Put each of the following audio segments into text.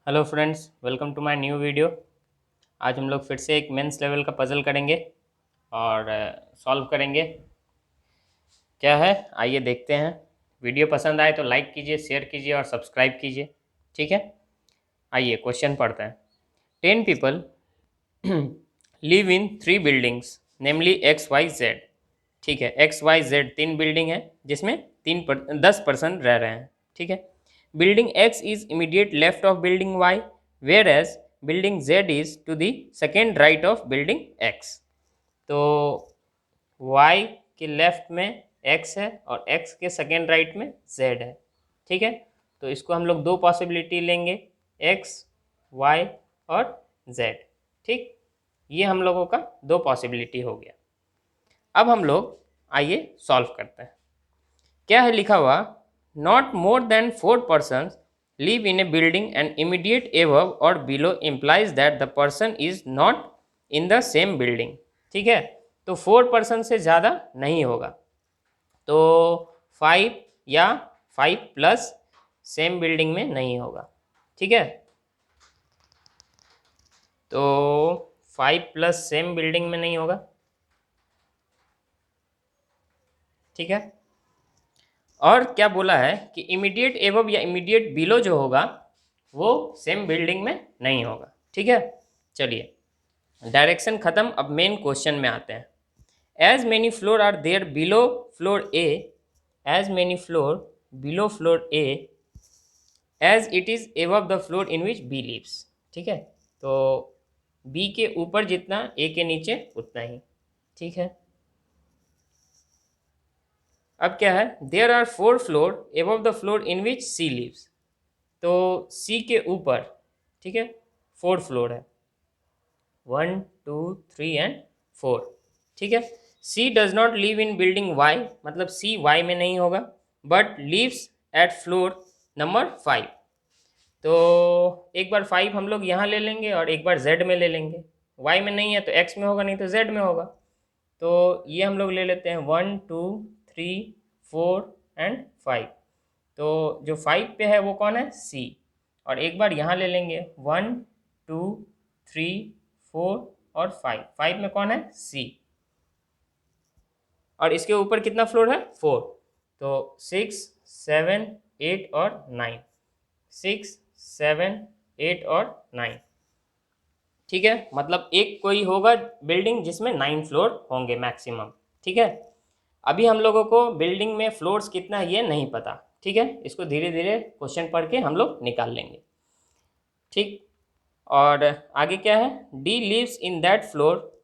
Hello friends, welcome to my new video. आज हम लोग फिर से एक मेंस लेवल का पज़ल करेंगे और सॉल्व करेंगे। क्या है, आइए देखते हैं। वीडियो पसंद आए तो लाइक कीजिए, शेयर कीजिए और सब्सक्राइब कीजिए। ठीक है, आइए क्वेश्चन पढ़ते हैं। 10 people live in 3 buildings namely X Y Z. ठीक है, एक्स वाई जेड 3 बिल्डिंग है जिसमें 10 पर्सन रह रहे हैं। ठीक है, building X is immediate left of building Y, whereas building Z is to the second right of building X. तो y के लेफ्ट में x है और x के सेकेंड राइट में z है। ठीक है, तो इसको हम लोग दो पॉसिबिलिटी लेंगे, x, y और z। ठीक, ये हम लोगों का दो पॉसिबिलिटी हो गया। अब हम लोग आइए सॉल्व करते हैं। क्या है लिखा हुआ, not more than 4 persons live in a building and immediate above or below implies that the person is not in the same building। ठीक है, तो 4 पर्सन से ज़्यादा नहीं होगा, तो 5 या 5 प्लस सेम बिल्डिंग में नहीं होगा। ठीक है, तो 5 प्लस सेम बिल्डिंग में नहीं होगा। ठीक है, और क्या बोला है कि इमीडिएट एबव या इमीडिएट बिलो जो होगा वो सेम बिल्डिंग में नहीं होगा। ठीक है, चलिए डायरेक्शन ख़त्म, अब मेन क्वेश्चन में आते हैं। As many floor are there below floor A, as many floor below floor A as it is above the floor in which B lives. ठीक है, तो बी के ऊपर जितना ए के नीचे उतना ही। ठीक है, अब क्या है, there are 4 floor above the floor in which C lives. तो सी के ऊपर, ठीक है, 4 फ्लोर है, 1 2 3 एंड 4। ठीक है, C does not live in building Y, मतलब सी वाई में नहीं होगा, but lives at floor number 5। तो एक बार 5 हम लोग यहाँ ले लेंगे और एक बार जेड में ले लेंगे। वाई में नहीं है तो एक्स में होगा, नहीं तो जेड में होगा। तो ये हम लोग ले लेते हैं 1 2 3 4 एंड 5। तो जो 5 पे है वो कौन है, सी। और एक बार यहाँ ले लेंगे 1 2 3 4 और 5। 5 में कौन है, सी। और इसके ऊपर कितना फ्लोर है, 4। तो 6 7 8 और 9, 6 7 8 और 9। ठीक है, मतलब एक कोई होगा बिल्डिंग जिसमें 9 फ्लोर होंगे मैक्सिमम। ठीक है, अभी हम लोगों को बिल्डिंग में फ्लोर्स कितना है ये नहीं पता। ठीक है, इसको धीरे धीरे क्वेश्चन पढ़ के हम लोग निकाल लेंगे। ठीक, और आगे क्या है, D lives in that floor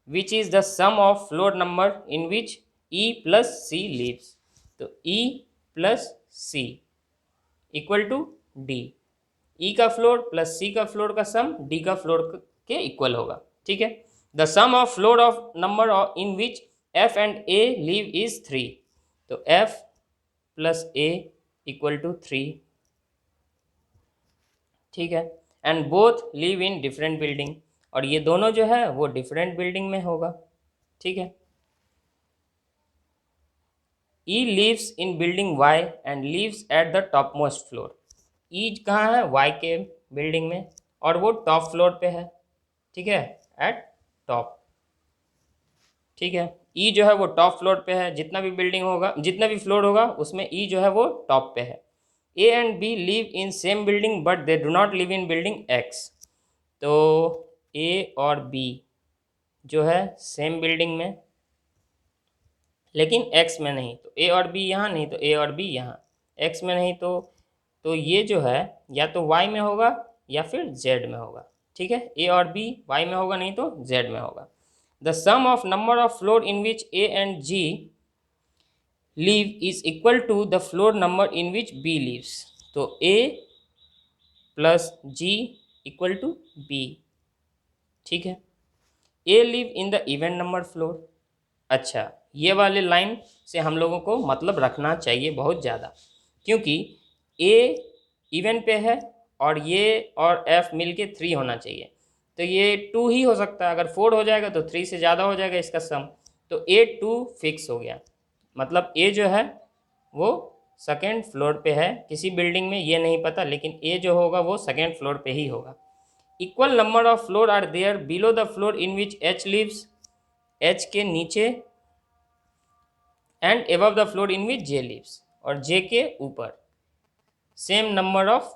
which is the sum of floor number in which E plus C lives. तो E plus C equal to D. E का फ्लोर प्लस सी का फ्लोर का सम डी का floor के equal होगा। ठीक है, the sum of floor of number in which F and A live is 3। तो F plus A equal to 3। ठीक है, and both live in different building, और ये दोनों जो है वो डिफरेंट बिल्डिंग में होगा। ठीक है, E lives in building Y and lives at the top most floor. E कहाँ है, वाई के बिल्डिंग में, और वो टॉप फ्लोर पे है। ठीक है, एट टॉप। ठीक है, ई जो है वो टॉप फ्लोर पे है, जितना भी बिल्डिंग होगा, जितना भी फ्लोर होगा उसमें ई जो है वो टॉप पे है। A and B live in same building but they do not live in building X. तो ए और बी जो है सेम बिल्डिंग में, लेकिन एक्स में नहीं। तो ए और बी यहाँ नहीं, तो ए और बी यहाँ। एक्स में नहीं तो ये जो है या तो वाई में होगा या फिर जेड में होगा। ठीक है, ए और बी वाई में होगा, नहीं तो जेड में होगा। The sum of number of floor in which A and G live is equal to the floor number in which B lives. तो A plus G equal to B. ठीक है, A live in the even number floor. अच्छा, ये वाले line से हम लोगों को मतलब रखना चाहिए बहुत ज़्यादा, क्योंकि ए इवन पे है और ये और एफ मिल के 3 होना चाहिए। तो ये 2 ही हो सकता है, अगर 4 हो जाएगा तो 3 से ज़्यादा हो जाएगा इसका सम। तो ए 2 फिक्स हो गया, मतलब ए जो है वो सेकेंड फ्लोर पे है किसी बिल्डिंग में, ये नहीं पता, लेकिन ए जो होगा वो सेकेंड फ्लोर पे ही होगा। Equal number of floor are there below the floor in which H lives, H के नीचे, and above the floor in which J lives, और जे के ऊपर सेम नंबर ऑफ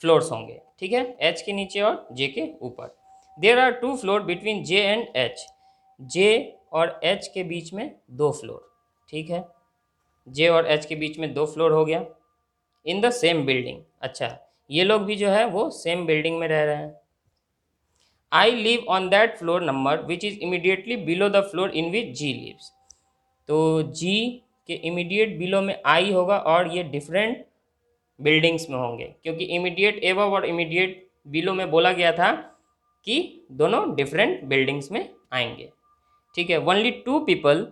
फ्लोर्स होंगे, ठीक है, एच के नीचे और जे के ऊपर। There are 2 floor between J and H, J और एच के बीच में 2 फ्लोर, ठीक है, जे और एच के बीच में 2 फ्लोर हो गया। इन द सेम बिल्डिंग, अच्छा ये लोग भी जो है वो सेम बिल्डिंग में रह रहे हैं। I live on that floor number which is immediately below the floor in which G lives, तो जी के इमीडिएट बिलो में आई होगा और ये डिफरेंट बिल्डिंग्स में होंगे, क्योंकि इमीडिएट एबव और इमीडिएट बिलो में बोला गया था कि दोनों डिफरेंट बिल्डिंग्स में आएंगे, ठीक है। Only 2 people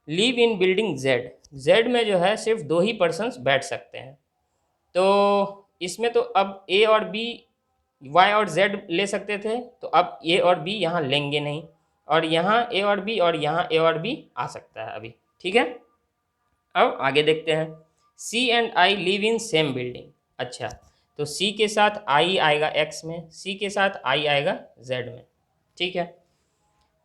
live in building Z, Z में जो है सिर्फ 2 ही पर्सन्स बैठ सकते हैं, तो इसमें तो अब ए और बी, वाई और जेड ले सकते थे, तो अब ए और बी यहाँ लेंगे नहीं, और यहाँ ए और बी और यहाँ ए और बी आ सकता है अभी, ठीक है। अब आगे देखते हैं, C and I live in same building, अच्छा तो सी के साथ आई आएगा एक्स में, सी के साथ आई आएगा जेड में, ठीक है।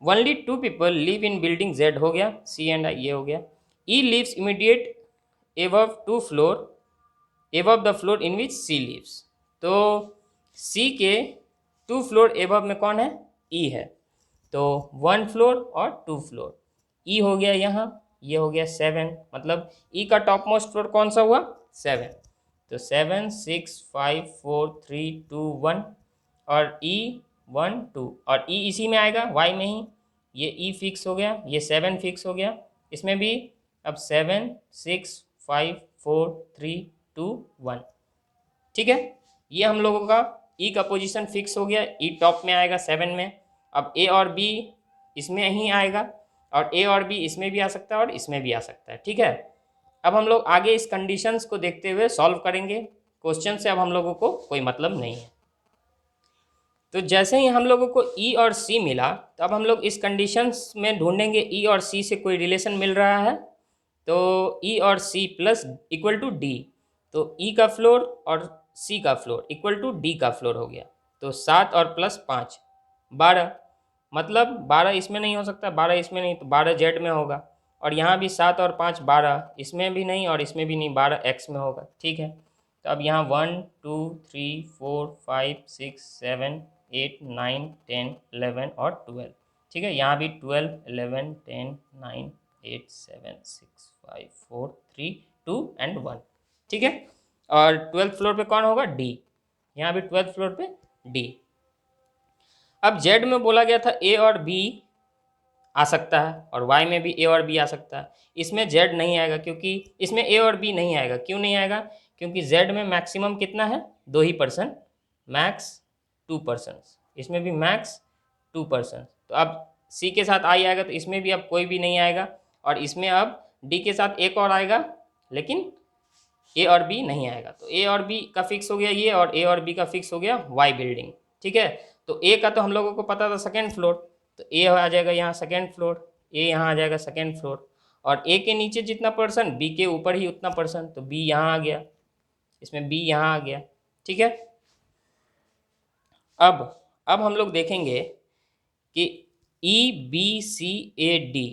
Only 2 people live in building Z हो गया, सी एंड आई ये हो गया। E lives immediate above 2 floor above the floor in which C lives, तो सी के 2 फ्लोर एबव में कौन है, ई है, तो 1 फ्लोर और 2 फ्लोर, ई हो गया यहाँ, ये हो गया 7, मतलब ई का टॉप मोस्ट फ्लोर कौन सा हुआ, 7, तो 7 6 5 4 3 2 1, और ई 1 2, और ई इसी में आएगा वाई में ही, ये ई फिक्स हो गया, ये 7 फिक्स हो गया, इसमें भी अब 7 6 5 4 3 2 1, ठीक है। ये हम लोगों का ई का पोजीशन फिक्स हो गया, ई टॉप में आएगा 7 में। अब ए और बी इसमें ही आएगा, और ए और बी इसमें भी आ सकता है और इसमें भी आ सकता है, ठीक है। अब हम लोग आगे इस कंडीशंस को देखते हुए सॉल्व करेंगे, क्वेश्चन से अब हम लोगों को कोई मतलब नहीं है। तो जैसे ही हम लोगों को ई और सी मिला, तो अब हम लोग इस कंडीशंस में ढूंढेंगे ई और सी से कोई रिलेशन मिल रहा है, तो ई और C plus equal to D, तो ई का फ्लोर और सी का फ्लोर इक्वल टू डी का फ्लोर हो गया, तो 7 और प्लस 5 12, मतलब 12 इसमें नहीं हो सकता, 12 इसमें नहीं, तो 12 जेड में होगा, और यहाँ भी 7 और 5 12, इसमें भी नहीं और इसमें भी नहीं, 12 एक्स में होगा, ठीक है। तो अब यहाँ 1 2 3 4 5 6 7 8 9 10 11 और 12, ठीक है, यहाँ भी 12 11 10 9 8 7 6 5 4 3 2 एंड 1, ठीक है। और 12th फ्लोर पे कौन होगा, डी, यहाँ भी 12th फ्लोर पे डी। अब जेड में बोला गया था ए और बी आ सकता है, और वाई में भी ए और बी आ सकता है, इसमें जेड नहीं आएगा, क्योंकि इसमें ए और बी नहीं आएगा, क्यों नहीं आएगा, क्योंकि जेड में मैक्सिमम कितना है, 2 ही पर्सन, मैक्स 2 पर्सन, इसमें भी मैक्स 2 पर्सन, तो अब सी के साथ आई आएगा, तो इसमें भी अब कोई भी नहीं आएगा, और इसमें अब डी के साथ एक और आएगा, लेकिन ए और बी नहीं आएगा, तो ए और बी का फिक्स हो गया ये, और ए और बी का फिक्स हो गया वाई बिल्डिंग, ठीक है। तो ए का तो हम लोगों को पता था सेकेंड फ्लोर, तो ए आ जाएगा यहाँ सेकेंड फ्लोर, ए यहाँ आ जाएगा सेकेंड फ्लोर, और ए के नीचे जितना पर्सन बी के ऊपर ही उतना पर्सन, तो बी यहाँ आ गया, इसमें बी यहाँ आ गया, ठीक है। अब हम लोग देखेंगे कि E B C A D,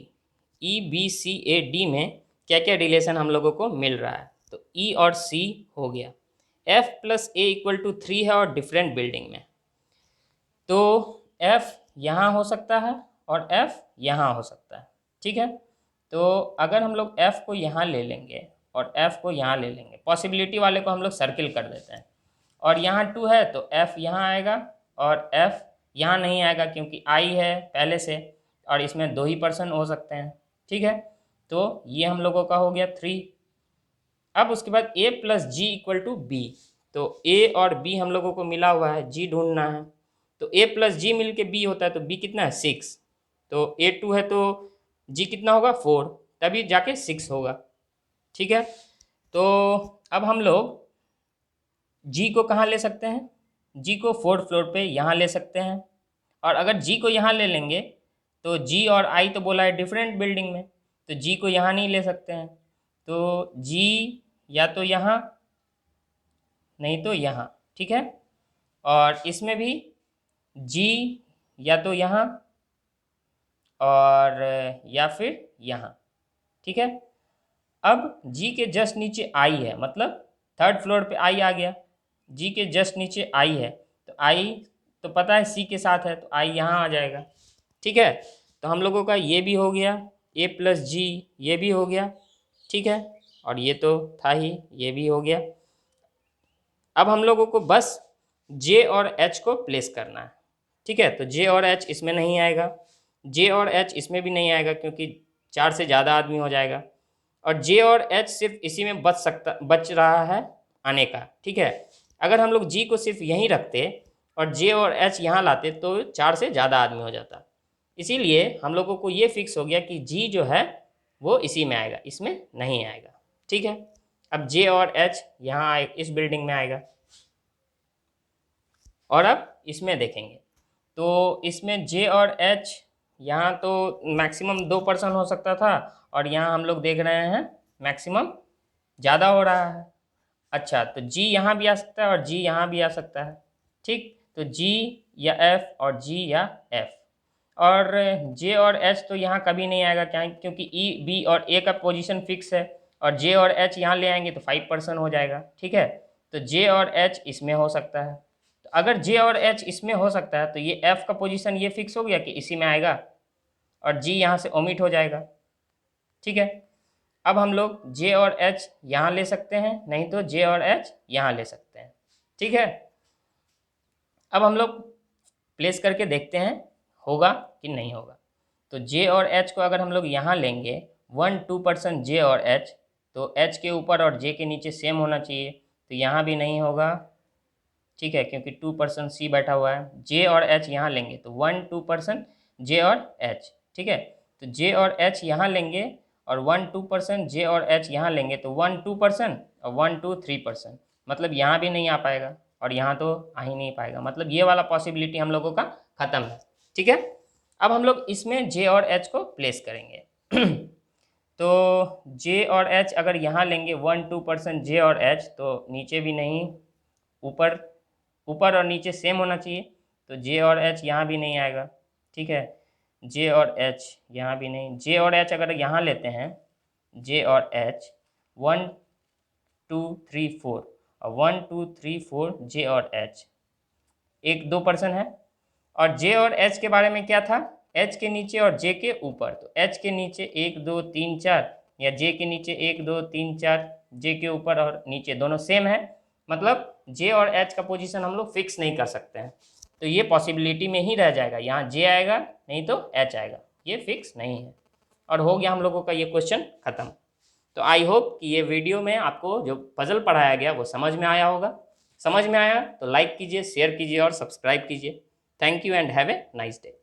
E B C A D में क्या क्या रिलेशन हम लोगों को मिल रहा है, तो ई और सी हो गया, F plus A equal to 3 है और डिफरेंट बिल्डिंग में, तो एफ यहाँ हो सकता है और एफ यहाँ हो सकता है, ठीक है। तो अगर हम लोग एफ को यहाँ ले लेंगे और एफ को यहाँ ले लेंगे, पॉसिबिलिटी वाले को हम लोग सर्किल कर देते हैं, और यहाँ 2 है तो एफ यहाँ आएगा और एफ यहाँ नहीं आएगा, क्योंकि आई है पहले से, और इसमें 2 ही पर्सन हो सकते हैं, ठीक है। तो ये हम लोगों का हो गया 3। अब उसके बाद a plus G equal to B, तो a और b हम लोगों को मिला हुआ है, g ढूंढना है, तो a प्लस जी मिल के b होता है, तो b कितना है 6, तो a 2 है तो g कितना होगा 4, तभी जाके 6 होगा, ठीक है। तो अब हम लोग g को कहाँ ले सकते हैं, g को 4th फ्लोर पे यहाँ ले सकते हैं, और अगर g को यहाँ ले लेंगे तो g और i तो बोला है डिफरेंट बिल्डिंग में, तो g को यहाँ नहीं ले सकते हैं, तो g या तो यहाँ, नहीं तो यहाँ, ठीक है। और इसमें भी G या तो यहाँ और या फिर यहाँ, ठीक है। अब G के जस्ट नीचे I है, मतलब थर्ड फ्लोर पे I आ गया। G के जस्ट नीचे I है, तो I तो पता है C के साथ है, तो I यहाँ आ जाएगा, ठीक है। तो हम लोगों का ये भी हो गया, A प्लस G ये भी हो गया, ठीक है। और ये तो था ही, ये भी हो गया। अब हम लोगों को बस J और H को प्लेस करना है, ठीक है। तो J और H इसमें नहीं आएगा, J और H इसमें भी नहीं आएगा क्योंकि 4 से ज़्यादा आदमी हो जाएगा। और J और H सिर्फ इसी में बच रहा है आने का, ठीक है। अगर हम लोग G को सिर्फ यहीं रखते और J और H यहाँ लाते तो 4 से ज़्यादा आदमी हो जाता। इसीलिए हम लोगों को ये फिक्स हो गया कि G जो है वो इसी में आएगा, इसमें नहीं आएगा, ठीक है। अब J और H यहाँ आए, इस बिल्डिंग में आएगा। और अब इसमें देखेंगे तो इसमें J और H यहाँ तो मैक्सिमम 2 पर्सन हो सकता था, और यहाँ हम लोग देख रहे हैं मैक्सिमम ज़्यादा हो रहा है। अच्छा, तो G यहाँ भी आ सकता है और G यहाँ भी आ सकता है, ठीक। तो G या F और G या F। और J और H तो यहाँ कभी नहीं आएगा, क्या, क्योंकि E, B और A का पोजीशन फिक्स है, और J और H यहाँ ले आएंगे तो 5 पर्सन हो जाएगा, ठीक है। तो J और H इसमें हो सकता है। तो अगर J और H इसमें हो सकता है तो ये F का पोजीशन ये फिक्स हो गया कि इसी में आएगा, और G यहाँ से ओमिट हो जाएगा, ठीक है। अब हम लोग J और H यहाँ ले सकते हैं, नहीं तो J और H यहाँ ले सकते हैं, ठीक है। अब हम लोग प्लेस करके देखते हैं होगा कि नहीं होगा। तो J और H को अगर हम लोग यहाँ लेंगे 1-2% J और H, तो H के ऊपर और J के नीचे सेम होना चाहिए, तो यहाँ भी नहीं होगा, ठीक है, क्योंकि 2% C बैठा हुआ है। J और H यहाँ लेंगे तो 1-2% J और H, ठीक है। तो J और H यहाँ लेंगे और 1-2% J और H यहाँ लेंगे तो 1-2% और 1-3%, मतलब यहाँ भी नहीं आ पाएगा और यहाँ तो आ ही नहीं पाएगा, मतलब ये वाला पॉसिबिलिटी हम लोगों का ख़त्म है, ठीक है। अब हम लोग इसमें J और H को प्लेस करेंगे तो J और H अगर यहाँ लेंगे 1-2% J और H, तो नीचे भी नहीं, ऊपर और नीचे सेम होना चाहिए, तो J और H यहाँ भी नहीं आएगा, ठीक है। J और H यहाँ भी नहीं। J और H अगर यहाँ लेते हैं, J और H 1 2 3 4 और 1 2 3 4 J और H 1-2 पर्सन है। और J और H के बारे में क्या था, H के नीचे और J के ऊपर, तो H के नीचे 1 2 3 4 या J के नीचे 1 2 3 4, J के ऊपर और नीचे दोनों सेम है, मतलब J और H का पोजीशन हम लोग फिक्स नहीं कर सकते हैं, तो ये पॉसिबिलिटी में ही रह जाएगा, यहाँ J आएगा नहीं तो H आएगा, ये फिक्स नहीं है। और हो गया हम लोगों का ये क्वेश्चन ख़त्म। तो आई होप कि ये वीडियो में आपको जो पजल पढ़ाया गया वो समझ में आया होगा। समझ में आया तो लाइक कीजिए, शेयर कीजिए और सब्सक्राइब कीजिए। Thank you and have a nice day.